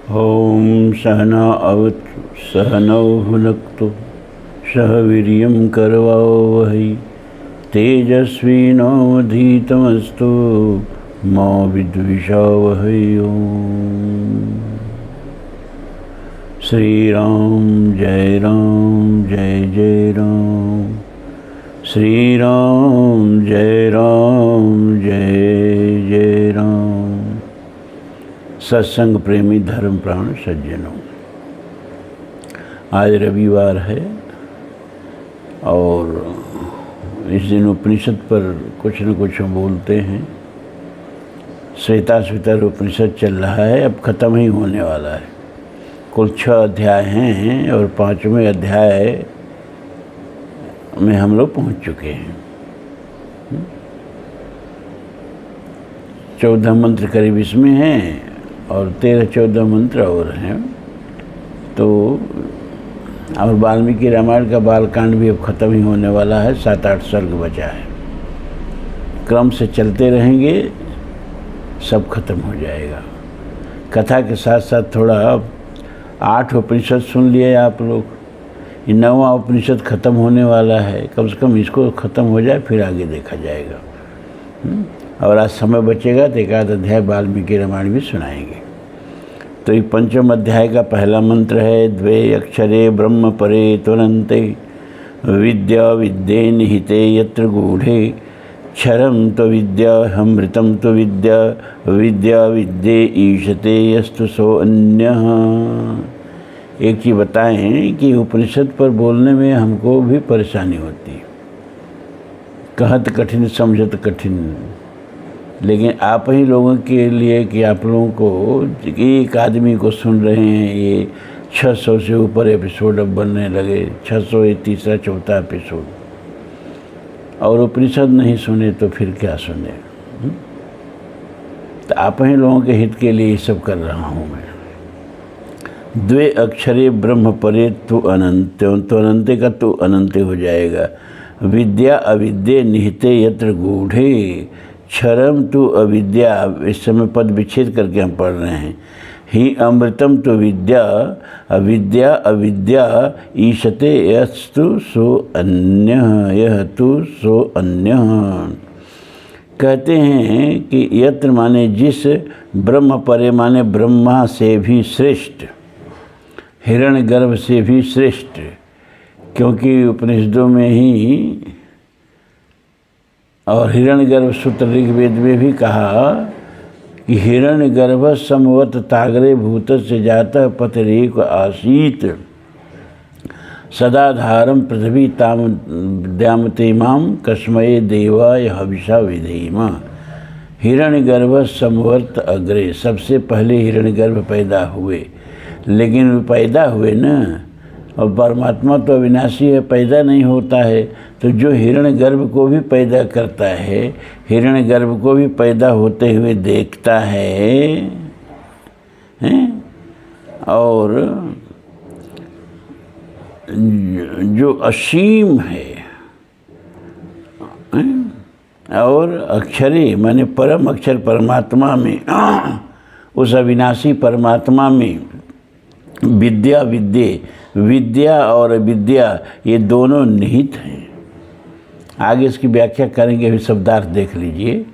ॐ सहना अवतु सहनौ भुनक्तु सह वीर्यं करवावहै तेजस्विनावधीतमस्तु मा विद्विषावहै। श्री राम जय राम श्री राम जय राम। सत्संग प्रेमी धर्म प्राण सज्जनों, आज रविवार है और इस दिन उपनिषद पर कुछ न कुछ हम बोलते हैं। श्वेताश्वतर उपनिषद चल रहा है, अब ख़त्म ही होने वाला है। कुल 6 अध्याय हैं और 5वें अध्याय में हम लोग पहुँच चुके हैं। 14 मंत्र करीब इसमें हैं और 13-14 मंत्र और हैं। तो और वाल्मीकि रामायण का बालकांड भी अब ख़त्म ही होने वाला है, 7-8 सर्ग बचा है। क्रम से चलते रहेंगे, सब खत्म हो जाएगा। कथा के साथ साथ थोड़ा 8 उपनिषद सुन लिए आप लोग। ये 9वां उपनिषद ख़त्म होने वाला है, कम से कम इसको ख़त्म हो जाए फिर आगे देखा जाएगा। और आज समय बचेगा तो 1 अध्याय वाल्मीकि रामायण भी सुनाएंगे। तो ये 5वें अध्याय का पहला मंत्र है, द्वे अक्षरे ब्रह्म परे त्वनन्ते विद्या विद्ये निहिते यत्र गूढ़े क्षरम तो विद्या अमृतम तो विद्या विद्या विद्ये ईशते यस्तु सो अन्यः। एक चीज़ बताएं कि उपनिषद पर बोलने में हमको भी परेशानी होती है। कहत कठिन समझत कठिन, लेकिन आप ही लोगों के लिए कि आप लोगों को एक आदमी को सुन रहे हैं, ये 600 से ऊपर एपिसोड अब बनने लगे। 600 ये 3रा-4था एपिसोड, और उपनिषद नहीं सुने तो फिर क्या सुने। तो आप ही लोगों के हित के लिए ये सब कर रहा हूँ मैं। द्वे अक्षरे ब्रह्म परे तु अनंत, तो अनंते का तु अनंते हो जाएगा। विद्या अविद्ये निहिते यत्र गूढ़े क्षरम तु अविद्या, इस समय पद विच्छेद करके हम पढ़ रहे हैं। ही अमृतम तो विद्या अविद्या अविद्या ईशते यस्तु सो अन्यः, यह तु सो अन्यः। कहते हैं कि यत्र माने जिस, ब्रह्म परे माने ब्रह्मा से भी श्रेष्ठ, हिरण्यगर्भ से भी श्रेष्ठ। क्योंकि उपनिषदों में ही और हिरण्यगर्भ सूत्र ऋग्वेद में भी कहा कि हिरण्यगर्भ समवत तागरे भूत से जाता पतरेक आसीत सदाधारम पृथ्वी ताम द्यामते माम कस्मये देवाय हविषा विधेम। हिरण्यगर्भ समवर्त अग्रे, सबसे पहले हिरण्यगर्भ पैदा हुए। लेकिन वो पैदा हुए ना, और परमात्मा तो अविनाशी है, पैदा नहीं होता है। तो जो हिरण्यगर्भ को भी पैदा करता है, हिरण्यगर्भ को भी पैदा होते हुए देखता है, हैं? और जो असीम है, हैं? और अक्षरी माने परम अक्षर परमात्मा में, उस अविनाशी परमात्मा में विद्या विद्ये, विद्या और विद्या ये दोनों निहित हैं। आगे इसकी व्याख्या करेंगे, अभी शब्दार्थ देख लीजिए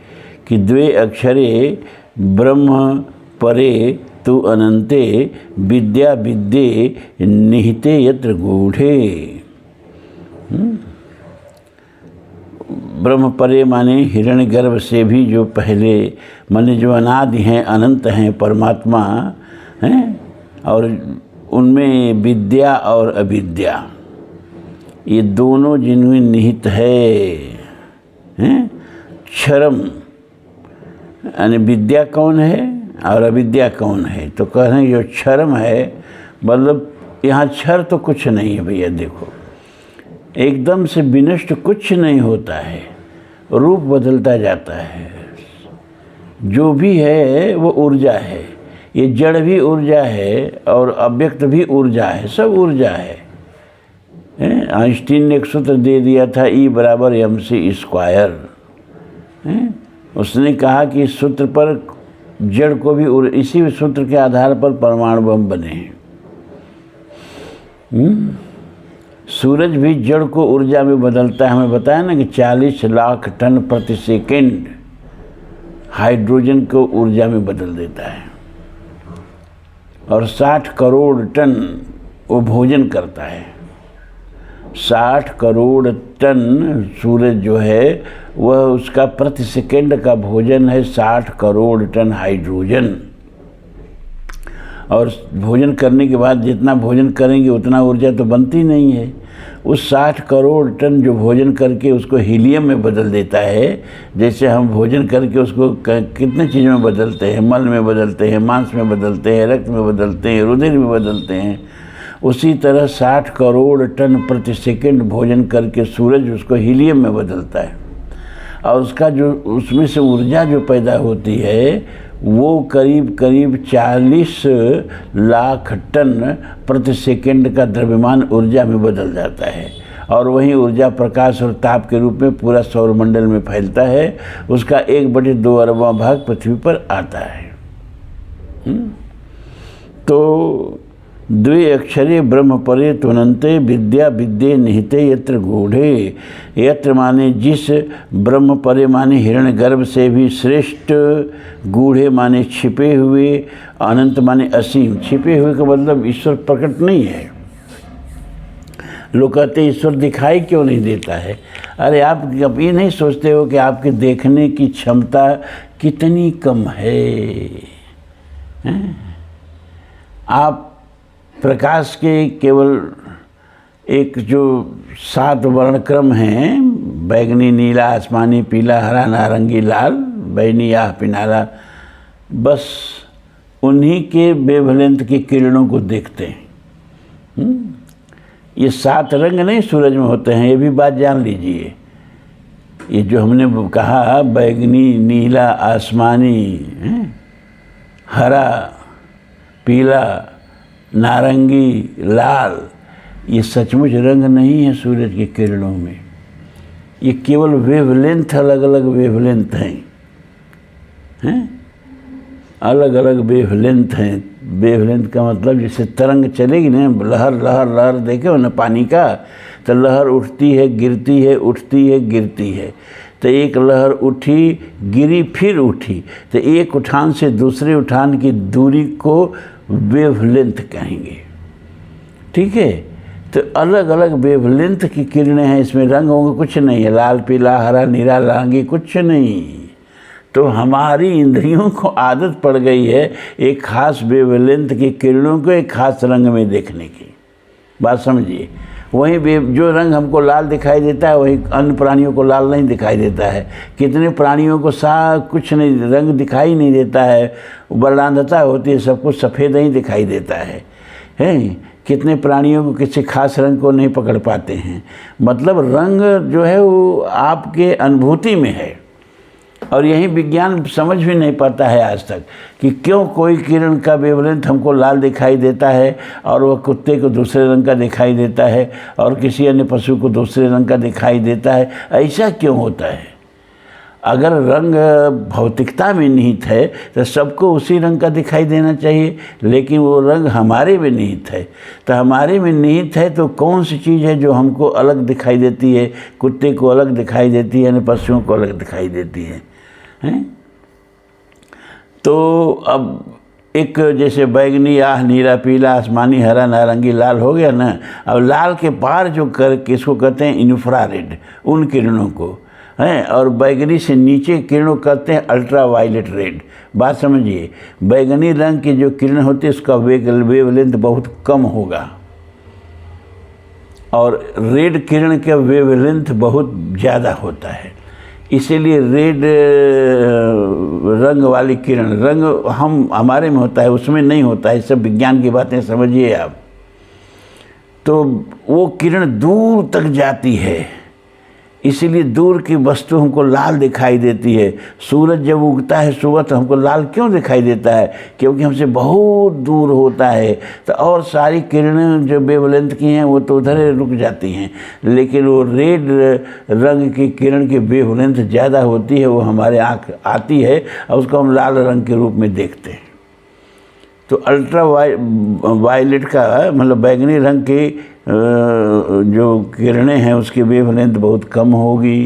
कि द्वे अक्षरे ब्रह्म परे तु अनंते विद्या विद्ये निहिते यत्र गूढ़े। ब्रह्म परे माने हिरण्यगर्भ से भी जो पहले, माने जो अनादि हैं, अनंत हैं परमात्मा हैं, और उनमें विद्या और अविद्या ये दोनों जिनमें निहित हैं। क्षरम यानी विद्या कौन है और अविद्या कौन है, तो कह रहे हैं जो क्षरम है, मतलब यहाँ क्षर तो कुछ नहीं है भैया। देखो, एकदम से विनष्ट कुछ नहीं होता है, रूप बदलता जाता है। जो भी है वो ऊर्जा है। ये जड़ भी ऊर्जा है और अव्यक्त भी ऊर्जा है, सब ऊर्जा है। आइंस्टीन ने एक सूत्र दे दिया था, E = mc²। उसने कहा कि इस सूत्र पर जड़ को भी इसी सूत्र के आधार पर परमाणु बम बने हैं। सूरज भी जड़ को ऊर्जा में बदलता है। हमें बताया ना कि 40 लाख टन प्रति सेकंड हाइड्रोजन को ऊर्जा में बदल देता है और 60 करोड़ टन वो भोजन करता है। 60 करोड़ टन सूरज जो है वह उसका प्रति सेकंड का भोजन है 60 करोड़ टन हाइड्रोजन। और भोजन करने के बाद जितना भोजन करेंगे उतना ऊर्जा तो बनती नहीं है। उस 60 करोड़ टन जो भोजन करके उसको हीलियम में बदल देता है, जैसे हम भोजन करके उसको कितने चीज़ों में बदलते हैं, मल में बदलते हैं, मांस में बदलते हैं, रक्त में बदलते हैं, रुधिर में बदलते हैं, उसी तरह 60 करोड़ टन प्रति सेकंड भोजन करके सूरज उसको हीलियम में बदलता है। और उसका जो उसमें से ऊर्जा जो पैदा होती है वो करीब करीब 40 लाख टन प्रति सेकंड का द्रव्यमान ऊर्जा में बदल जाता है। और वही ऊर्जा प्रकाश और ताप के रूप में पूरा सौरमंडल में फैलता है। उसका 1/2 अरबवां भाग पृथ्वी पर आता है। तो द्वे अक्षरे ब्रह्म परे तुनंते विद्या विद्ये निहिते यत्र गूढ़े। यत्र माने जिस, ब्रह्म परे माने हिरण्य गर्भ से भी श्रेष्ठ, गूढ़े माने छिपे हुए, अनंत माने असीम। छिपे हुए का मतलब ईश्वर प्रकट नहीं है। लोग कहते ईश्वर दिखाई क्यों नहीं देता है। अरे आप ये नहीं सोचते हो कि आपके देखने की क्षमता कितनी कम है? आप प्रकाश के केवल एक जो 7 वर्णक्रम हैं, बैगनी, नीला, आसमानी, पीला, हरा, नारंगी, लाल, बैगनी या पिनारा, बस उन्हीं के वेवलेंथ की किरणों को देखते हैं। ये 7 रंग नहीं सूरज में होते हैं, ये भी बात जान लीजिए। ये जो हमने कहा बैगनी, नीला, आसमानी, हरा, पीला, नारंगी, लाल, ये सचमुच रंग नहीं है सूरज की किरणों में। ये केवल वेवलेंथ, अलग अलग वेवलेंथ हैं, अलग अलग वेवलेंथ हैं। वेवलेंथ का मतलब जैसे तरंग चलेगी ना, लहर लहर लहर देखे हो ना पानी का, तो लहर उठती है गिरती है, उठती है गिरती है। तो एक लहर उठी गिरी फिर उठी, तो एक उठान से दूसरे उठान की दूरी को वेवलेंथ कहेंगे। ठीक है, तो अलग अलग वेवलेंथ की किरणें हैं। इसमें रंग होंगे कुछ नहीं है, लाल, पीला, हरा, नीला, नारंगी, कुछ नहीं। तो हमारी इंद्रियों को आदत पड़ गई है एक खास वेवलेंथ की किरणों को एक खास रंग में देखने की। बात समझिए। वही जो रंग हमको लाल दिखाई देता है वही अन्य प्राणियों को लाल नहीं दिखाई देता है। कितने प्राणियों को कुछ नहीं, रंग दिखाई नहीं देता है, वर्णांधता होती है, सब कुछ सफ़ेद ही दिखाई देता है। कितने प्राणियों को किसी खास रंग को नहीं पकड़ पाते हैं। मतलब रंग जो है वो आपके अनुभूति में है। और यही विज्ञान समझ भी नहीं पाता है आज तक कि क्यों कोई किरण का वेवलेंथ हमको लाल दिखाई देता है और वह कुत्ते को दूसरे रंग का दिखाई देता है और किसी अन्य पशु को दूसरे रंग का दिखाई देता है। ऐसा क्यों होता है? अगर रंग भौतिकता में निहित है तो सबको उसी रंग का दिखाई देना चाहिए, लेकिन वो रंग हमारे में निहित है। तो हमारे में निहित है तो कौन सी चीज़ है जो हमको अलग दिखाई देती है? कुत्ते को अलग दिखाई देती है, अन्य पशुओं को अलग दिखाई देती है। तो अब एक जैसे बैगनी, नीला, पीला, आसमानी, हरा, नारंगी, लाल हो गया ना। अब लाल के पार जो किसको कहते हैं? इंफ्रारेड, उन किरणों को हैं। और बैगनी से नीचे किरणों कहते हैं अल्ट्रा वायलेट रेड। बात समझिए, बैगनी रंग की जो किरण होती है उसका वेवलेंथ बहुत कम होगा और रेड किरण का वेवलेंथ बहुत ज़्यादा होता है। इसीलिए रेड रंग वाली किरण, रंग हमारे में होता है, उसमें नहीं होता है। सब विज्ञान की बातें समझिए आप। तो वो किरण दूर तक जाती है, इसीलिए दूर की वस्तु हमको लाल दिखाई देती है। सूरज जब उगता है सुबह तो हमको लाल क्यों दिखाई देता है? क्योंकि हमसे बहुत दूर होता है। तो और सारी किरणें जो वेवलेंथ की हैं वो तो उधर रुक जाती हैं, लेकिन वो रेड रंग की किरण की वेवलेंथ ज़्यादा होती है, वो हमारे आँख आती है और उसको हम लाल रंग के रूप में देखते हैं। तो अल्ट्रा वायलेट का मतलब बैगनी रंग की जो किरणें हैं उसकी वेवलेंथ बहुत कम होगी।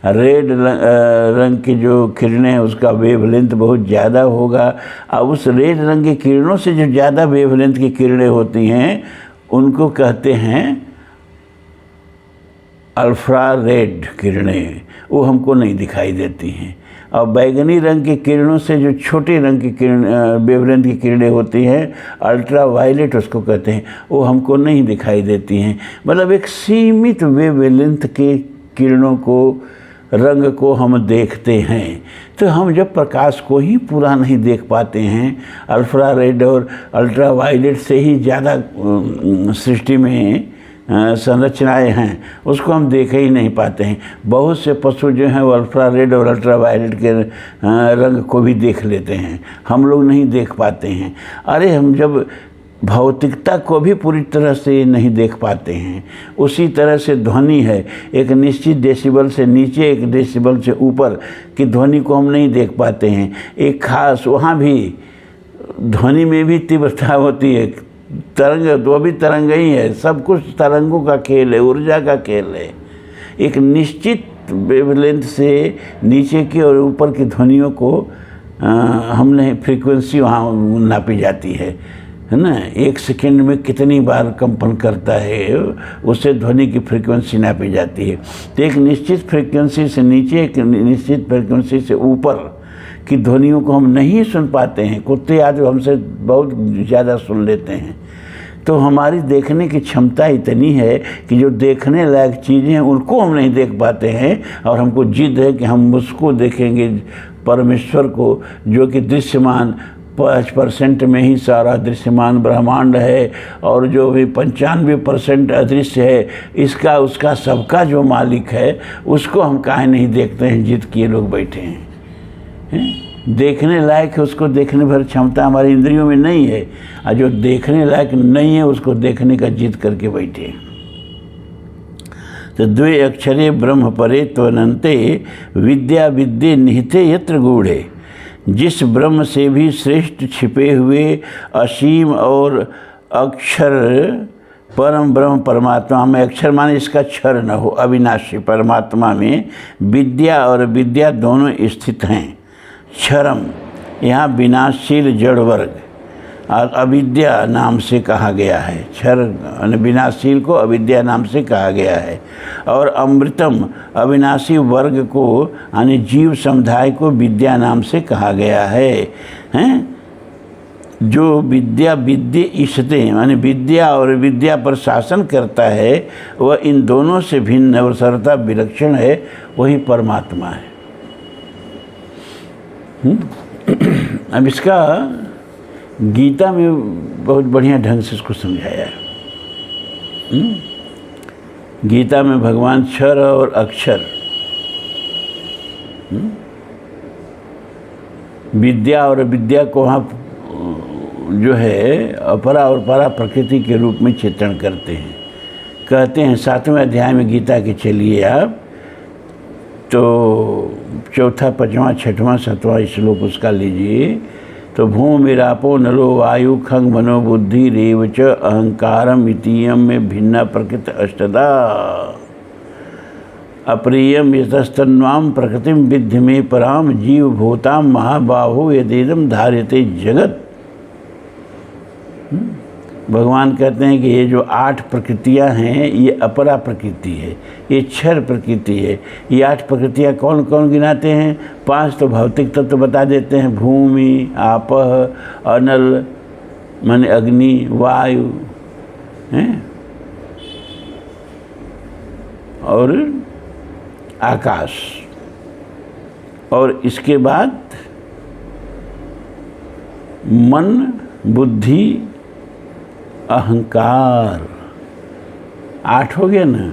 रेड रंग की जो किरणें हैं उसका वेवलेंथ बहुत ज़्यादा होगा। अब उस रेड रंग की किरणों से जो ज़्यादा वेवलेंथ की किरणें होती हैं उनको कहते हैं अल्ट्रा रेड किरणें, वो हमको नहीं दिखाई देती हैं। और बैगनी रंग की किरणों से जो छोटे रंग की किरण वेवलेंथ की किरणें होती हैं अल्ट्रा वायलेट उसको कहते हैं, वो हमको नहीं दिखाई देती हैं। मतलब एक सीमित वेवलेंथ के किरणों को रंग को हम देखते हैं। तो हम जब प्रकाश को ही पूरा नहीं देख पाते हैं, अल्ट्रा रेड और अल्ट्रा वायलेट से ही ज़्यादा सृष्टि में संरचनाएं हैं, उसको हम देख ही नहीं पाते हैं। बहुत से पशु जो हैं वो अल्ट्रा रेड और अल्ट्रा वायलेट के रंग को भी देख लेते हैं, हम लोग नहीं देख पाते हैं। अरे हम जब भौतिकता को भी पूरी तरह से नहीं देख पाते हैं, उसी तरह से ध्वनि है। एक निश्चित डेसिबल से नीचे एक डेसिबल से ऊपर की ध्वनि को हम नहीं देख पाते हैं। एक खास वहाँ भी ध्वनि में भी तीव्रता होती है, तरंग तो भी तरंग ही है, सब कुछ तरंगों का खेल है, ऊर्जा का खेल है। एक निश्चित वेवलेंथ से नीचे की और ऊपर की ध्वनियों को हमने फ्रीक्वेंसी वहाँ नापी जाती है ना। एक सेकंड में कितनी बार कंपन करता है उससे ध्वनि की फ्रीक्वेंसी नापी जाती है। तो एक निश्चित फ्रीक्वेंसी से नीचे एक निश्चित फ्रीक्वेंसी से ऊपर की ध्वनियों को हम नहीं सुन पाते हैं। कुत्ते आदि हमसे बहुत ज़्यादा सुन लेते हैं। तो हमारी देखने की क्षमता इतनी है कि जो देखने लायक चीज़ें हैं उनको हम नहीं देख पाते हैं, और हमको जिद है कि हम उसको देखेंगे, परमेश्वर को, जो कि दृश्यमान 5% में ही सारा दृश्यमान ब्रह्मांड है, और जो भी 95% अदृश्य है, इसका उसका सबका जो मालिक है उसको हम काहे नहीं देखते हैं, जिद किए लोग बैठे हैं। देखने लायक है उसको देखने भर क्षमता हमारी इंद्रियों में नहीं है, और जो देखने लायक नहीं है उसको देखने का जिद करके बैठे। तो द्वे अक्षरे ब्रह्म परे त्वनन्ते विद्या विद्ये निहिते यत्र गूढ़े। जिस ब्रह्म से भी श्रेष्ठ छिपे हुए असीम और अक्षर परम ब्रह्म परमात्मा में, अक्षर माने इसका क्षर न हो, अविनाशी परमात्मा में विद्या और विद्या दोनों स्थित हैं। क्षरम यहाँ विनाशील जड़ वर्ग और अविद्या नाम से कहा गया है। क्षर विनाशील को अविद्या नाम से कहा गया है, और अमृतम अविनाशी वर्ग को यानी जीव समुदाय को विद्या नाम से कहा गया है। हैं जो विद्या विद्य ईशते यानी विद्या और विद्या पर शासन करता है, वह इन दोनों से भिन्न और सर्वथा विलक्षण है, वही परमात्मा है। अब इसका गीता में बहुत बढ़िया ढंग से इसको समझाया है। गीता में भगवान क्षर और अक्षर, विद्या और विद्या को वहाँ जो है अपरा और परा प्रकृति के रूप में चित्रण करते हैं। कहते हैं 7वें अध्याय में गीता के चलिए आप, तो 4, 5, 6, 7वां श्लोक उसका लीजिए। तो भूमिरापो नलो वायु खंग मनो बुद्धि रेव च अहंकारम इतीयम में भिन्ना प्रकृति अष्टदा अप्रियम यतस्तन्वाम प्रकृतिम विद्धि में पराम जीव भूताम महाबाहो यदेदम धार्यते जगत। भगवान कहते हैं कि ये जो 8 प्रकृतियां हैं ये अपरा प्रकृति है, ये क्षर प्रकृति है। ये 8 प्रकृतियां कौन कौन गिनाते हैं? 5 तो भौतिक तत्व तो बता देते हैं, भूमि, आपः, अनल माने अग्नि, वायु हैं, और आकाश, और इसके बाद मन, बुद्धि, अहंकार। 8 हो गया ना।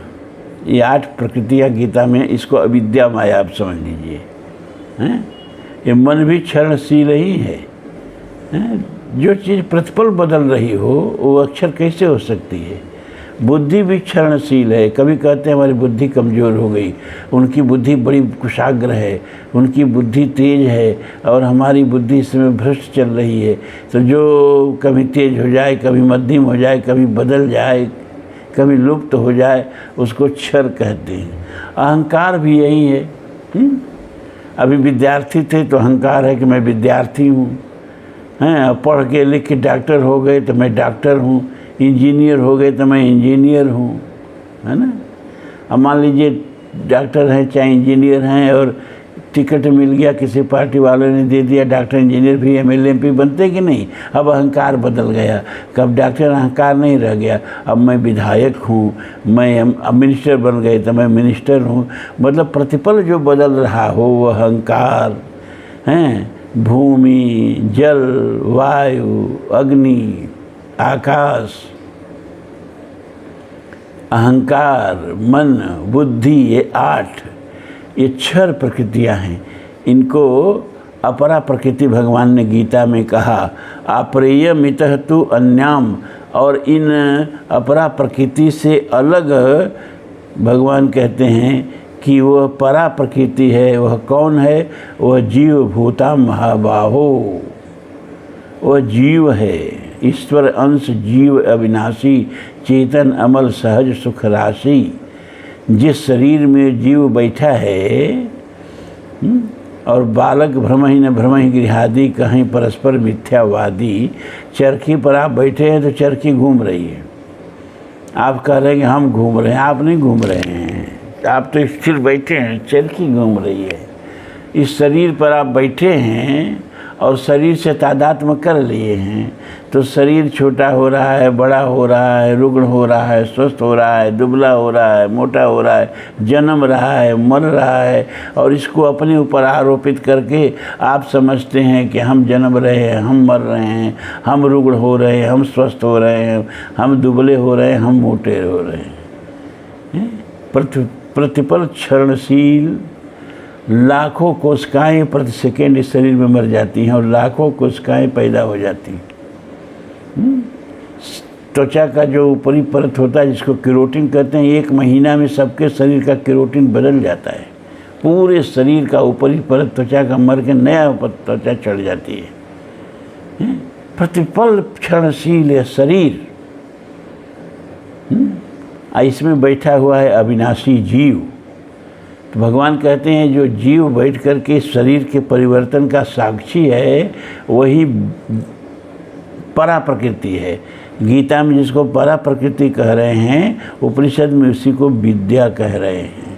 ये 8 प्रकृतियाँ गीता में, इसको अविद्या माया आप समझ लीजिए, हैं? ये मन भी क्षरणशील ही है, हैं? जो चीज़ प्रतिपल बदल रही हो वो अक्षर कैसे हो सकती है? बुद्धि भी क्षरणशील है। कभी कहते हैं हमारी बुद्धि कमज़ोर हो गई, उनकी बुद्धि बड़ी कुशाग्र है, उनकी बुद्धि तेज है और हमारी बुद्धि इस समय भ्रष्ट चल रही है। तो जो कभी तेज हो जाए, कभी मध्यम हो जाए, कभी बदल जाए, कभी लुप्त हो जाए, उसको क्षर कहते हैं। अहंकार भी यही है। अभी विद्यार्थी थे तो अहंकार है कि मैं विद्यार्थी हूँ, हैं? पढ़ के लिख के डॉक्टर हो गए तो मैं डॉक्टर हूँ, इंजीनियर हो गए तो मैं इंजीनियर हूँ, है ना। अब मान लीजिए डॉक्टर हैं चाहे इंजीनियर हैं और टिकट मिल गया, किसी पार्टी वालों ने दे दिया, डॉक्टर इंजीनियर भी MLA MP बनते कि नहीं। अब अहंकार बदल गया, कब डॉक्टर अहंकार नहीं रह गया, अब मैं विधायक हूँ, मैं अब मिनिस्टर बन गए तो मैं मिनिस्टर हूँ। मतलब प्रतिपल जो बदल रहा हो वो अहंकार हैं। भूमि, जल, वायु, अग्नि, आकाश, अहंकार, मन, बुद्धि, ये 8 ये क्षर प्रकृतियाँ हैं। इनको अपरा प्रकृति भगवान ने गीता में कहा, अप्रेयमितः तु अन्याम। और इन अपरा प्रकृति से अलग भगवान कहते हैं कि वह परा प्रकृति है। वह कौन है? वह जीव भूता महाबाहो, वह जीव है, ईश्वर अंश जीव अविनाशी, चेतन अमल सहज सुख राशि। जिस शरीर में जीव बैठा है और बालक भ्रमहि गृहादि कहीं परस्पर मिथ्यावादी, चरखी पर आप बैठे हैं तो चरखी घूम रही है। आप कह रहे हैं कि हम घूम रहे हैं, आप नहीं घूम रहे हैं, आप तो स्थिर बैठे हैं, चरखी घूम रही है। इस शरीर पर आप बैठे हैं और शरीर से तादात्म्य कर लिए हैं तो शरीर छोटा हो रहा है, बड़ा हो रहा है, रुग्ण हो रहा है, स्वस्थ हो रहा है, दुबला हो रहा है, मोटा हो रहा है, जन्म रहा है, मर रहा है। और इसको अपने ऊपर आरोपित करके आप समझते हैं कि हम जन्म रहे हैं, हम मर रहे हैं, हम रुग्ण हो रहे हैं, हम स्वस्थ हो रहे हैं, हम दुबले हो रहे हैं, हम मोटे हो रहे हैं। प्रतिपल क्षरणशील, लाखों कोशिकाएं प्रति सेकेंड इस शरीर में मर जाती हैं और लाखों कोशिकाएं पैदा हो जाती हैं। त्वचा का जो ऊपरी परत होता है जिसको केरोटिन कहते हैं, 1 महीना में सबके शरीर का केरोटिन बदल जाता है। पूरे शरीर का ऊपरी परत त्वचा का मर के नया त्वचा चढ़ जाती है। प्रतिपल क्षणशील है शरीर। इसमें बैठा हुआ है अविनाशी जीव। तो भगवान कहते हैं जो जीव बैठ कर के शरीर के परिवर्तन का साक्षी है वही परा प्रकृति है। गीता में जिसको परा प्रकृति कह रहे हैं, उपनिषद में उसी को विद्या कह रहे हैं।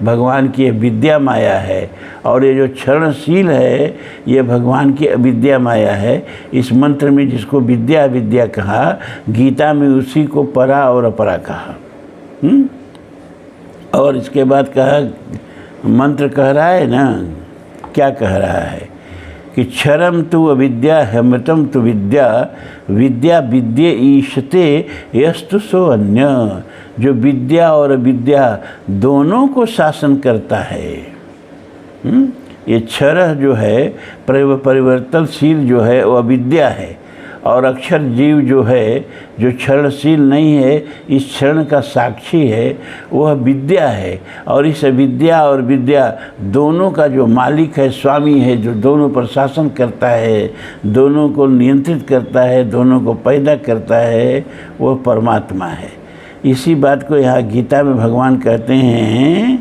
भगवान की विद्या माया है और ये जो क्षरणशील है ये भगवान की अविद्या माया है। इस मंत्र में जिसको विद्या विद्या कहा, गीता में उसी को परा और अपरा कहा। और इसके बाद कहा, मंत्र कह रहा है ना, क्या कह रहा है कि क्षरम तु अविद्या हमृतम तु विद्या, विद्या विद्ये ईशते यस्तु सो अन्य। जो विद्या और अविद्या दोनों को शासन करता है। ये क्षर जो है परिवर्तनशील जो है वो अविद्या है, और अक्षर जीव जो है जो क्षरणशील नहीं है, इस क्षरण का साक्षी है, वह विद्या है। और इस विद्या और विद्या दोनों का जो मालिक है, स्वामी है, जो दोनों पर शासन करता है, दोनों को नियंत्रित करता है, दोनों को पैदा करता है, वह परमात्मा है। इसी बात को यहाँ गीता में भगवान कहते हैं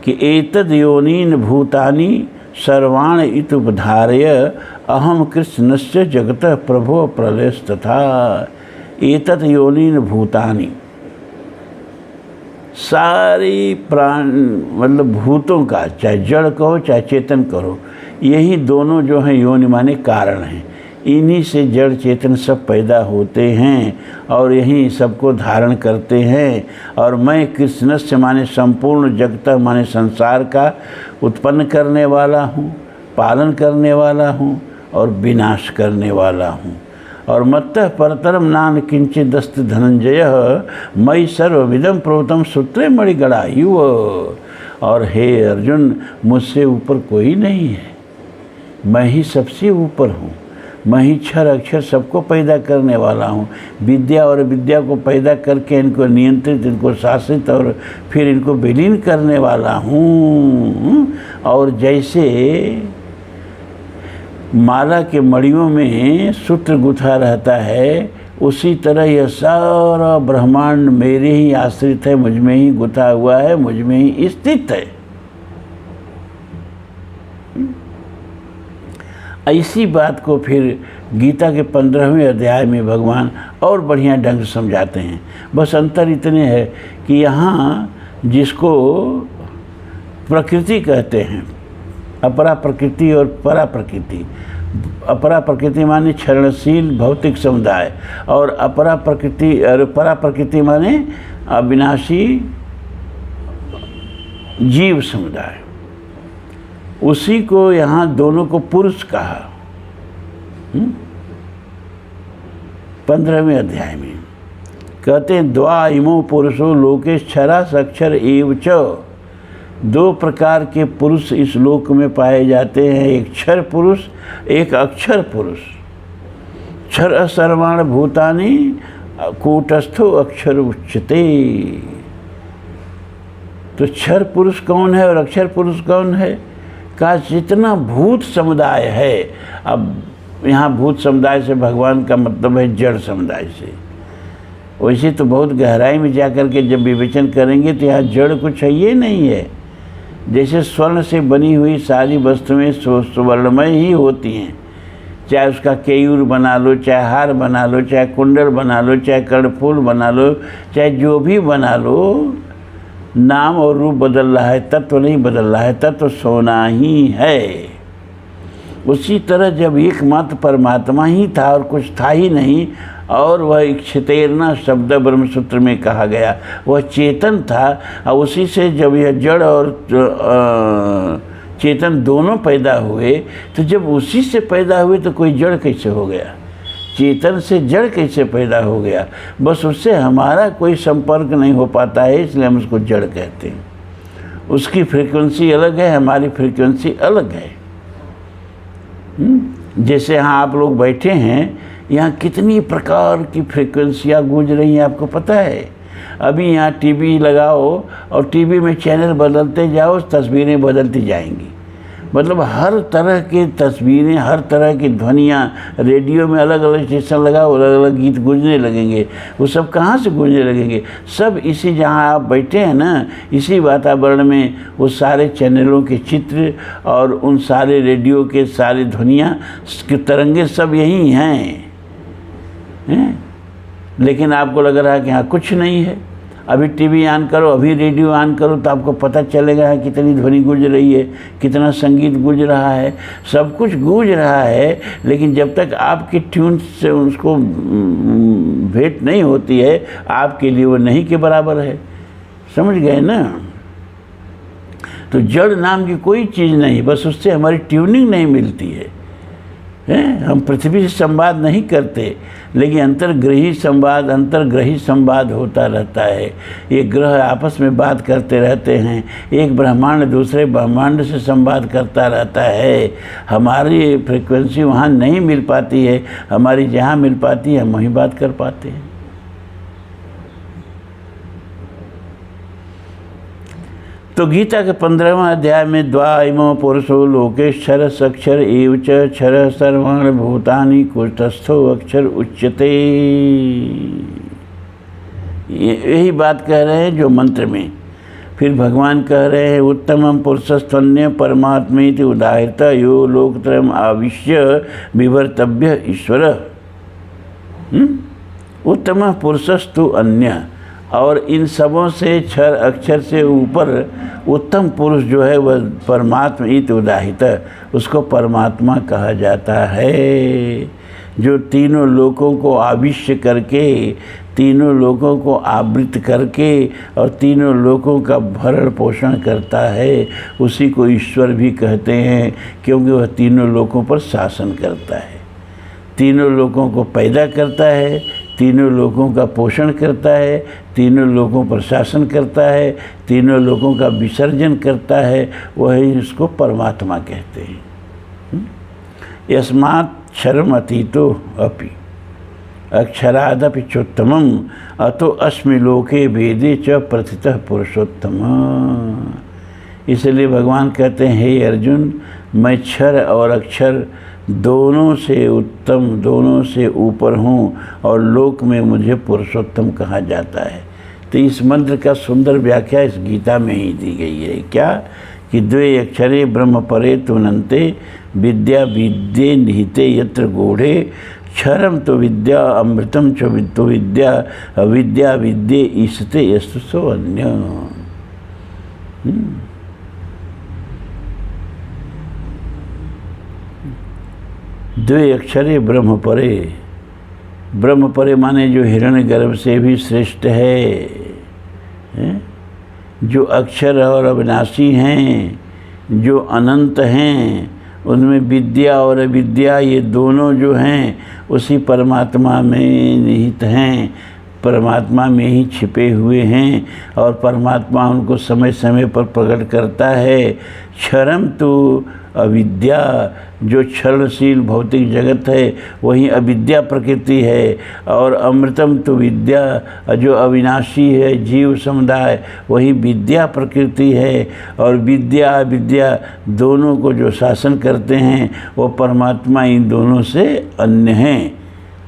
कि एतद् योनीन भूतानि सर्वाण इतुपधारय अहम कृष्णस्य जगत प्रभो प्रलयस्तथा। एतत् योनीन भूतानि, सारी प्राण मतलब भूतों का, चाहे जड़ कहो चाहे चेतन कहो, यही दोनों जो हैं योनि माने कारण हैं। इन्हीं से जड़ चेतन सब पैदा होते हैं और यही सबको धारण करते हैं। और मैं कृष्णस्य माने संपूर्ण जगत माने संसार का उत्पन्न करने वाला हूँ, पालन करने वाला हूँ और विनाश करने वाला हूँ। और मत्तः परतरम नान किंचिदस्त धनंजय मयि सर्वविदम प्रोतम सूत्रे मणिगणायुव। और हे अर्जुन, मुझसे ऊपर कोई नहीं है, मैं ही सबसे ऊपर हूँ। मैं ही क्षर अक्षर सबको पैदा करने वाला हूँ। विद्या और विद्या को पैदा करके इनको नियंत्रित, इनको शासित और फिर इनको विलीन करने वाला हूँ। और जैसे माला के मड़ियों में सूत्र गुथा रहता है, उसी तरह यह सारा ब्रह्मांड मेरे ही आश्रित है, मुझ में ही गुथा हुआ है, मुझ में ही स्थित है। ऐसी बात को फिर गीता के 15वें अध्याय में भगवान और बढ़िया ढंग से समझाते हैं। बस अंतर इतने है कि यहाँ जिसको प्रकृति कहते हैं, अपरा प्रकृति और परा प्रकृति। अपरा प्रकृति माने क्षरणशील भौतिक समुदाय, और अपरा प्रकृति और परा प्रकृति माने अविनाशी जीव समुदाय। उसी को यहाँ दोनों को पुरुष कहा 15वें अध्याय में। कहते हैं द्वा इमो पुरुषो लोके क्षरास अक्षर एव च। दो प्रकार के पुरुष इस लोक में पाए जाते हैं, एक क्षर पुरुष, एक अक्षर पुरुष। क्षर सर्वाण भूतानि कूटस्थो अक्षर उच्यते। तो क्षर पुरुष कौन है और अक्षर पुरुष कौन है? का जितना भूत समुदाय है, अब यहाँ भूत समुदाय से भगवान का मतलब है जड़ समुदाय से। वैसे तो बहुत गहराई में जाकर के जब विवेचन करेंगे तो यहाँ जड़ कुछ है ये नहीं है। जैसे स्वर्ण से बनी हुई सारी वस्तुएं स्वर्णमय ही होती हैं, चाहे उसका केयूर बना लो, चाहे हार बना लो, चाहे कुंडल बना लो, चाहे कर्णफूल बना लो, चाहे जो भी बना लो, नाम और रूप बदल रहा है, तत्व नहीं बदल रहा है, तत्व सोना ही है। उसी तरह जब एकमात्र परमात्मा ही था और कुछ था ही नहीं, और वह इक्षतेरना शब्द ब्रह्मसूत्र में कहा गया, वह चेतन था। और उसी से जब यह जड़ और चेतन दोनों पैदा हुए, तो जब उसी से पैदा हुए तो कोई जड़ कैसे हो गया? चेतन से जड़ कैसे पैदा हो गया? बस उससे हमारा कोई संपर्क नहीं हो पाता है, इसलिए हम उसको जड़ कहते हैं। उसकी फ्रीक्वेंसी अलग है, हमारी फ्रीक्वेंसी अलग है। जैसे यहाँ आप लोग बैठे हैं, यहाँ कितनी प्रकार की फ्रीक्वेंसियाँ गूंज रही हैं, आपको पता है? अभी यहाँ टीवी लगाओ और टीवी में चैनल बदलते जाओ, तस्वीरें बदलती जाएंगी। मतलब हर तरह की तस्वीरें, हर तरह की ध्वनियाँ, रेडियो में अलग अलग स्टेशन लगाओ, अलग अलग गीत गूंजने लगेंगे। वो सब कहाँ से गूंजने लगेंगे? सब इसी जहाँ आप बैठे हैं ना, इसी वातावरण में वो सारे चैनलों के चित्र और उन सारे रेडियो के सारे ध्वनियाँ के तरंगे सब यही हैं। लेकिन आपको लग रहा है कि हाँ कुछ नहीं है। अभी टीवी ऑन करो, अभी रेडियो ऑन करो, तो आपको पता चलेगा कितनी ध्वनि गूंज रही है, कितना संगीत गूंज रहा है, सब कुछ गूंज रहा है। लेकिन जब तक आपकी ट्यून से उसको भेंट नहीं होती है, आपके लिए वो नहीं के बराबर है। समझ गए ना? तो जड़ नाम की कोई चीज़ नहीं, बस उससे हमारी ट्यूनिंग नहीं मिलती है। हम पृथ्वी से संवाद नहीं करते, लेकिन अंतर्ग्रही संवाद होता रहता है। ये ग्रह आपस में बात करते रहते हैं, एक ब्रह्मांड दूसरे ब्रह्मांड से संवाद करता रहता है। हमारी फ्रीक्वेंसी वहाँ नहीं मिल पाती है, हमारी जहाँ मिल पाती है हम वहीं बात कर पाते हैं। तो गीता के 15वें अध्याय में द्वा इमो पुरुषो लोके क्षर सक्षर एव च क्षर सर्वाणि भूतानि कूटस्थो अक्षर उच्यते। यही बात कह रहे हैं जो मंत्र में। फिर भगवान कह रहे हैं उत्तमं पुरुषस्त्वन्य परमात्मेति उदाहृत यो लोकत्रयम् आविश्य विवर्तव्य ईश्वर। उत्तम पुरुषस्तु अन्य, और इन सबों से क्षर अक्षर से ऊपर उत्तम पुरुष जो है वह परमात्मा इत उदाहित, उसको परमात्मा कहा जाता है, जो तीनों लोकों को आविष्य करके, तीनों लोकों को आवृत करके और तीनों लोकों का भरण पोषण करता है। उसी को ईश्वर भी कहते हैं, क्योंकि वह तीनों लोकों पर शासन करता है। तीनों लोगों को पैदा करता है, तीनों लोगों का पोषण करता है, तीनों लोगों पर शासन करता है, तीनों लोगों का विसर्जन करता है, वही उसको परमात्मा कहते हैं। यस्माक्षरम अतीतो अपि अक्षरादपि चोत्तमम अतो अस्मि लोके वेदे च प्रथितः पुरुषोत्तम। इसलिए भगवान कहते हैं, हे अर्जुन, मैं क्षर और अक्षर दोनों से उत्तम, दोनों से ऊपर हूँ और लोक में मुझे पुरुषोत्तम कहा जाता है। तो इस मंत्र का सुंदर व्याख्या इस गीता में ही दी गई है। क्या कि द्वे अक्षरे ब्रह्म परे तुनन्ते विद्या विद्ये निहिते यत्र गूढ़े क्षरम तो विद्या अमृतम च तो विद्या अविद्या विद्ये ईशते यस्तु सो अन्य। द्वे अक्षरे ब्रह्म परे, ब्रह्म परे माने जो हिरण्यगर्भ से भी श्रेष्ठ है, जो अक्षर और अविनाशी हैं, जो अनंत हैं, उनमें विद्या और अविद्या ये दोनों जो हैं उसी परमात्मा में निहित हैं, परमात्मा में ही छिपे हुए हैं और परमात्मा उनको समय समय पर प्रकट करता है। क्षरम तो अविद्या, जो क्षरणशील भौतिक जगत है वही अविद्या प्रकृति है, और अमृतम तो विद्या, जो अविनाशी है जीव समुदाय वही विद्या प्रकृति है। और विद्या अविद्या दोनों को जो शासन करते हैं वो परमात्मा इन दोनों से अन्य हैं।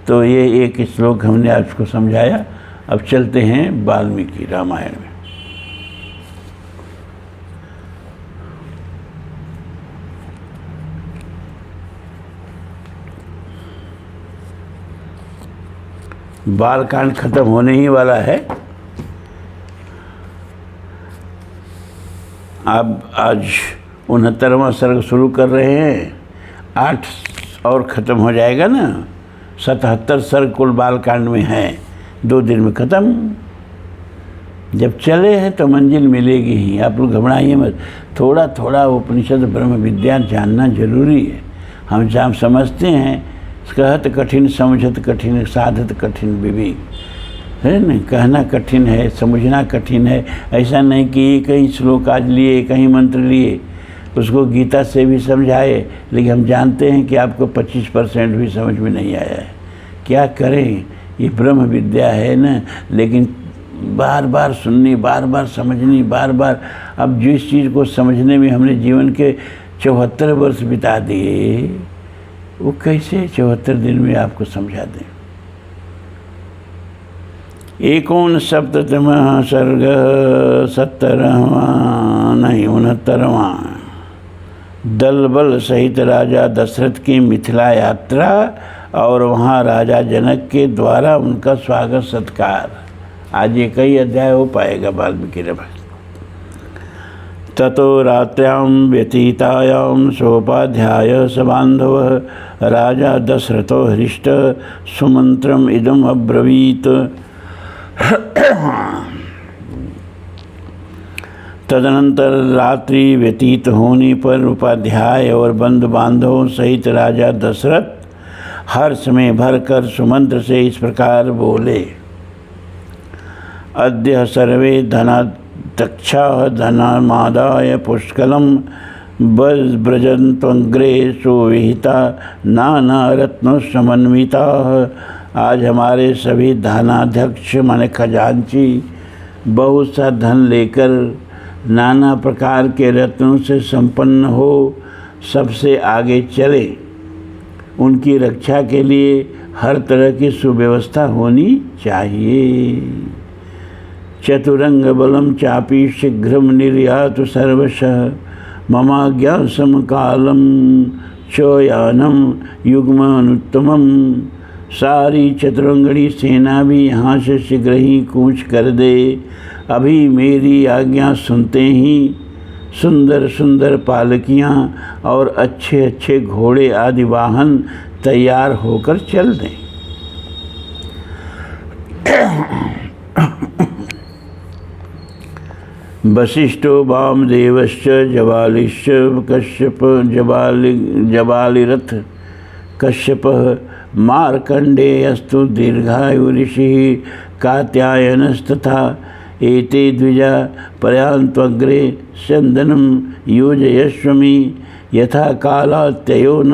तो ये एक श्लोक हमने आपको समझाया। अब चलते हैं वाल्मीकि रामायण में। बालकांड खत्म होने ही वाला है। अब आज 69वां सर्ग शुरू कर रहे हैं, 8 और ख़त्म हो जाएगा ना। 77 सर्ग कुल बालकांड में है, 2 दिन में ख़त्म। जब चले हैं तो मंजिल मिलेगी ही, आप लोग घबराइए मत। थोड़ा थोड़ा उपनिषद ब्रह्म विद्या जानना जरूरी है। हम जहाँ समझते हैं कहत कठिन समझत कठिन साधत कठिन विवेक, है न। कहना कठिन है, समझना कठिन है। ऐसा नहीं कि एक ही श्लोक आज लिए, एक ही मंत्र लिए, उसको गीता से भी समझाए, लेकिन हम जानते हैं कि आपको 25% भी समझ में नहीं आया है। क्या करें, ये ब्रह्म विद्या है न, लेकिन बार बार सुननी, बार बार समझनी, बार बार। अब जिस चीज़ को समझने में हमने जीवन के 74 वर्ष बिता दिए, वो कैसे 74 दिन में आपको समझा दें। 69वां सर्ग 70वां नहीं 69वां। दल बल सहित राजा दशरथ की मिथिला यात्रा और वहाँ राजा जनक के द्वारा उनका स्वागत सत्कार। आज ये कई अध्याय हो पाएगा वाल्मीकि रामायण। ततो रात्र्यां व्यतीतायां सोपाध्याय स बान्धवः राजा दशरथो हृष्ट सुमंत्रम इदम अब्रवीत। तदनंतर रात्रि व्यतीत होने पर उपाध्याय और बंधु बांधवों सहित राजा दशरथ हर्ष में भरकर सुमंत्र से इस प्रकार बोले। अद्य सर्वे धनाध्यक्षा धनमादाय पुष्कलम ब्रजन्त्वग्रे सुविहिता नाना रत्नों समन्विता। आज हमारे सभी धनाध्यक्ष माने खजांची बहुत सा धन लेकर नाना प्रकार के रत्नों से संपन्न हो सबसे आगे चले। उनकी रक्षा के लिए हर तरह की सुव्यवस्था होनी चाहिए। चतुरंग बलम चापी शीघ्रम निर्यातु सर्वशः ममाज्ञा समकालम चयानम युग्म अनुत्तमम। सारी चतुरंगड़ी सेना भी यहाँ से शीघ्र ही कूच कर दे। अभी मेरी आज्ञा सुनते ही सुंदर सुंदर पालकियाँ और अच्छे अच्छे घोड़े आदि वाहन तैयार होकर चल दें। वशिष्ठो वामदेवश्च जबालिश्च कश्यप जबालिरथ कश्यपः मार्कण्डेयस्तु दीर्घायु ऋषिः कात्यायनस्तथा एते द्विजा प्रयान्त्वग्रे स्यन्दनं योजयस्वमि यथा कालात्ययो न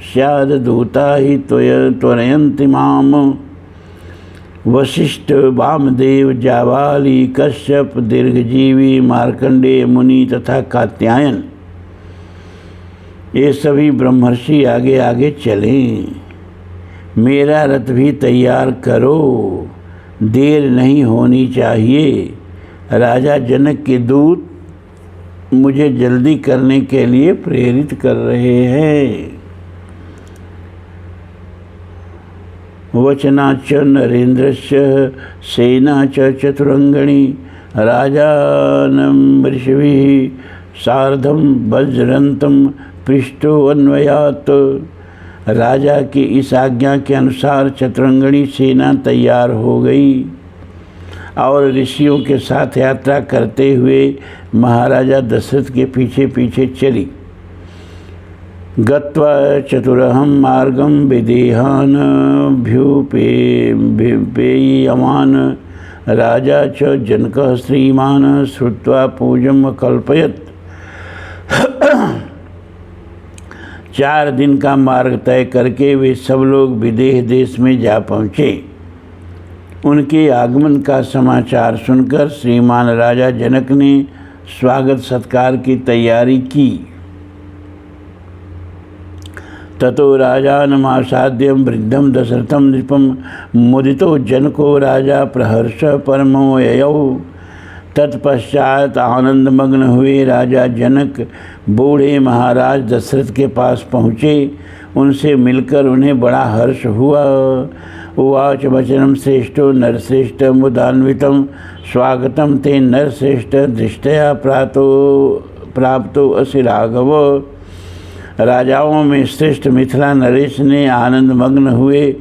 स्याद् दूता हि त्वरयन्ति माम्। वशिष्ठ, वामदेव, जाबाली, कश्यप, दीर्घजीवी, मार्कंडेय मुनि तथा कात्यायन, ये सभी ब्रह्मर्षि आगे आगे चलें। मेरा रथ भी तैयार करो, देर नहीं होनी चाहिए। राजा जनक के दूत मुझे जल्दी करने के लिए प्रेरित कर रहे हैं। वचना च नरेन्द्रस्य सेना च चतुरंगणी राजानं ऋषिभिः सार्धं वज्रन्तं पृष्ठो अन्वयात्। राजा की इस आज्ञा के अनुसार चतुरंगणी सेना तैयार हो गई और ऋषियों के साथ यात्रा करते हुए महाराजा दशरथ के पीछे पीछे चली। गत्वा चतुरहं मार्गं विदेहान् भ्युपेयमान् राजा च जनकः श्रीमान् श्रुत्वा पूजम् अकल्पयत्। 4 दिन का मार्ग तय करके वे सब लोग विदेह देश में जा पहुँचे। उनके आगमन का समाचार सुनकर श्रीमान राजा जनक ने स्वागत सत्कार की तैयारी की। ततो राजानमासाद्यं वृद्धं दशरथं नृपं मुदितो जनको राजा प्रहर्ष परमो ययौ। तत्पश्चात आनंदमग्न हुए राजा जनक बूढ़े महाराज दशरथ के पास पहुँचे। उनसे मिलकर उन्हें बड़ा हर्ष हुआ। उवाच वचनं श्रेष्ठो नरश्रेष्ठ मुदान्वितं स्वागतं ते नरश्रेष्ठ दृष्टया प्राप्तो असि राघव। राजाओं में श्रेष्ठ मिथिला नरेश ने आनंद मग्न हुए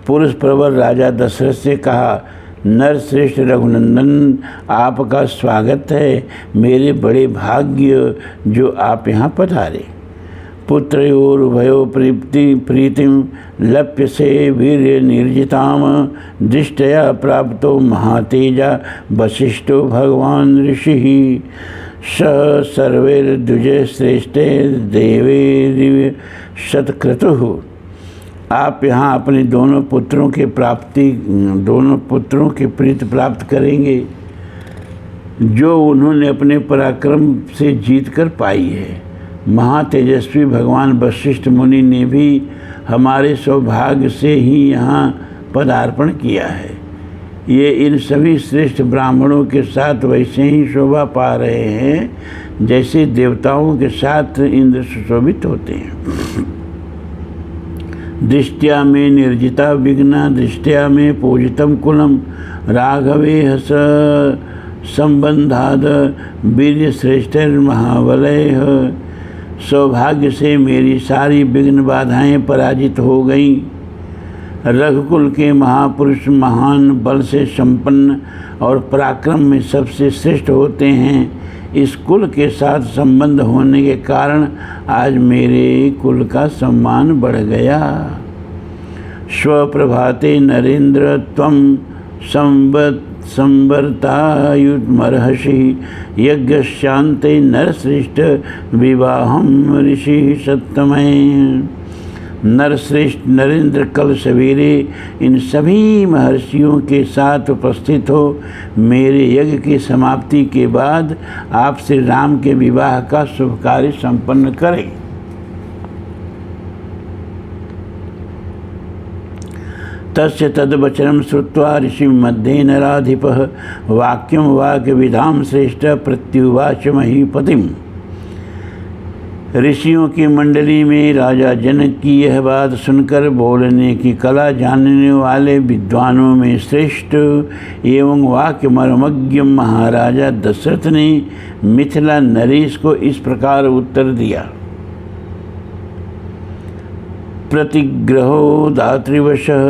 पुरुष प्रवर राजा दशरथ से कहा, नरश्रेष्ठ रघुनंदन, आपका स्वागत है। मेरे बड़े भाग्य जो आप यहाँ पधारे। पुत्रयोरुभयो प्रीतिम लप्य से वीर्य निर्जिताम दृष्टया प्राप्तो महातेजा वशिष्ठो भगवान ऋषि स सर्वैर्द्विजय श्रेष्ठे देवे शतक्रतुः। आप यहाँ अपने दोनों पुत्रों के प्रीति प्राप्त करेंगे जो उन्होंने अपने पराक्रम से जीतकर पाई है। महातेजस्वी भगवान वशिष्ठ मुनि ने भी हमारे सौभाग्य से ही यहाँ पदार्पण किया है। ये इन सभी श्रेष्ठ ब्राह्मणों के साथ वैसे ही शोभा पा रहे हैं जैसे देवताओं के साथ इंद्र सुशोभित होते हैं। दृष्टिया में निर्जिता विघ्ना दृष्टिया में पूजितम कुलम राघवे हस संबंधाद वीर्य श्रेष्ठर्महाबलय। सौभाग्य से मेरी सारी विघ्न बाधाएं पराजित हो गईं। रघुकुल के महापुरुष महान बल से संपन्न और पराक्रम में सबसे श्रेष्ठ होते हैं। इस कुल के साथ संबंध होने के कारण आज मेरे कुल का सम्मान बढ़ गया। स्वप्रभाते नरेंद्र त्वं संवर्तायुमर्हसि यज्ञशान्ते नरश्रेष्ठ विवाहम ऋषि सत्तमय। नरश्रेष्ठ नरेंद्र कल सवेरे इन सभी महर्षियों के साथ उपस्थित हो मेरे यज्ञ की समाप्ति के बाद आप श्री राम के विवाह का शुभ कार्य संपन्न करें। तस्य तद्वचनं श्रुत्वा ऋषि मध्ये नराधिपः वाक्यं वाक्यविधां श्रेष्ठ प्रत्युवाच महीपतिम्। ऋषियों की मंडली में राजा जनक की यह बात सुनकर बोलने की कला जानने वाले विद्वानों में श्रेष्ठ एवं वाक्य मर्मज्ञ महाराजा दशरथ ने मिथिला नरेश को इस प्रकार उत्तर दिया। प्रतिग्रहो दातृवशः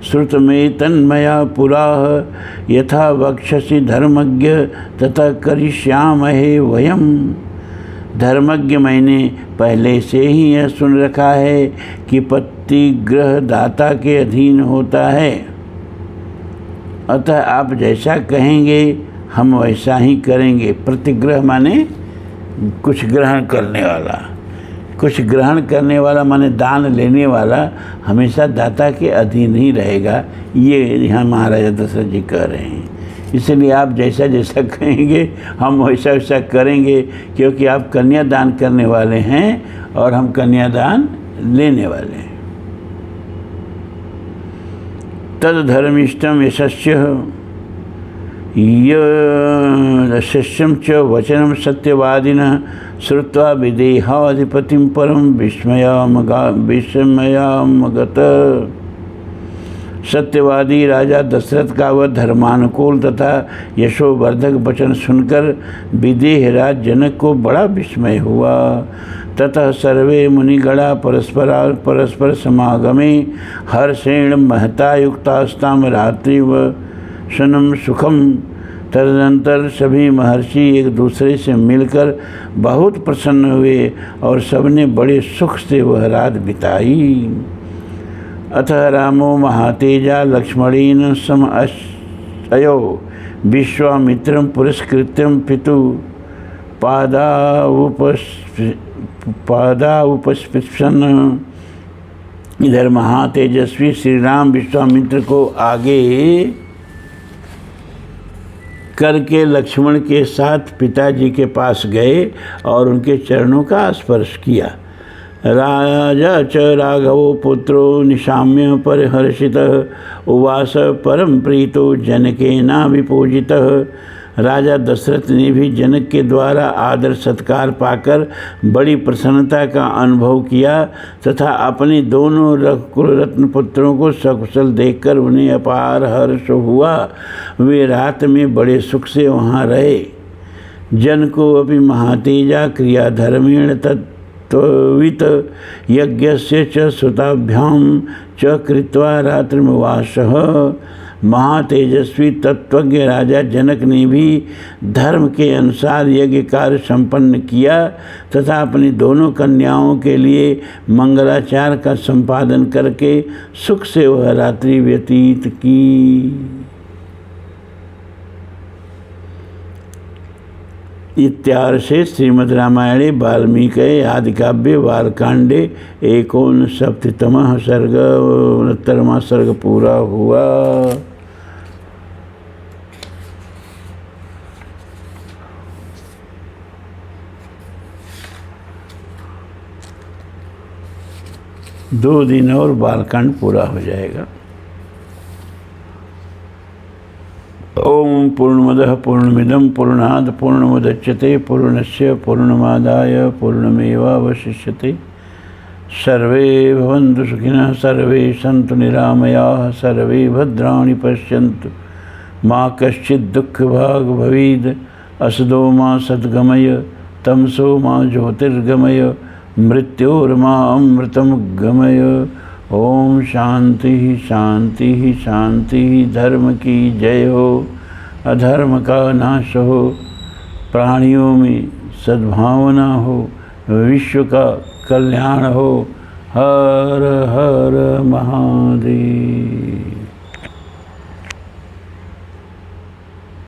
श्रुतमे तन्मया पुरा यथा वक्षसि धर्मज्ञ तथा करिष्यामहे वयम्। धर्मज्ञ मैंने पहले से ही यह सुन रखा है कि प्रतिग्रह दाता के अधीन होता है। अतः आप जैसा कहेंगे हम वैसा ही करेंगे। प्रतिग्रह माने कुछ ग्रहण करने वाला, कुछ ग्रहण करने वाला माने दान लेने वाला हमेशा दाता के अधीन ही रहेगा। ये यहाँ महाराजा दशरथ जी कह रहे हैं। इसलिए आप जैसा जैसा कहेंगे हम वैसा वैसा करेंगे, क्योंकि आप कन्यादान करने वाले हैं और हम कन्यादान लेने वाले हैं। तद धर्मिष्ठम यशस्य शिष्यम च वचनम सत्यवादिनः श्रुत्वा विदेहाधिपतिं परम विस्मयामगत। सत्यवादी राजा दशरथ का वह धर्मानुकूल तथा यशोवर्धक वचन सुनकर विदेहराज जनक को बड़ा विस्मय हुआ। ततः सर्वे मुनिगणा परस्पर समागमे हर्षेण महता युक्तास्ताम रात्रिव शनम सुखम। तदनंतर सभी महर्षि एक दूसरे से मिलकर बहुत प्रसन्न हुए और सबने बड़े सुख से वह रात बिताई। अतः रामो महातेजा लक्ष्मणेन सम अयो विश्वामित्रं पुरस्कृत्यं पितु पादावुपस्पृशन। इधर महातेजस्वी श्री राम विश्वामित्र को आगे करके लक्ष्मण के साथ पिताजी के पास गए और उनके चरणों का स्पर्श किया। राजा च राघवो पुत्रो निशाम्य परिहर्षितः उवास परम प्रीतो जनकेना विपूजितः। राजा दशरथ ने भी जनक के द्वारा आदर सत्कार पाकर बड़ी प्रसन्नता का अनुभव किया तथा अपने दोनों कुलरत्न पुत्रों को सकुशल देखकर उन्हें अपार हर्ष हुआ। वे रात में बड़े सुख से वहाँ रहे। जन को अपि महातेजा क्रियाधर्मेण तत्वित यज्ञस्य च सुताभ्याम च कृत्वा रात्रिमुवासः। महातेजस्वी तत्वज्ञ राजा जनक ने भी धर्म के अनुसार यज्ञ कार्य संपन्न किया तथा अपनी दोनों कन्याओं के लिए मंगलाचार का संपादन करके सुख से वह रात्रि व्यतीत की। इत्यार्षे श्रीमद् रामायणे वाल्मीकि आदिकाव्ये बालकांडे 59तमः सर्ग 69वां सर्ग पूरा हुआ। दो दिन और बालकांड पूरा हो जाएगा। ओम पूर्णमदः पूर्णमिदं पूर्णात् पूर्णमुदच्यते पूर्णस्य पूर्णमादाय पूर्णमेवावशिष्यते। सर्वे भवन्तु सुखिनः सर्वे सन्तु निरामयाः सर्वे भद्राणि पश्यन्तु मा कश्चित् दुःखभाग् भवेत्। असदो मा सद्गमय तमसो मा ज्योतिर्गमय मृत्योर्मा अमृतं गमय। ओम शांति शांति शांति। धर्म की जय हो, अधर्म का नाश हो, प्राणियों में सद्भावना हो, विश्व का कल्याण हो। हर हर महादेव।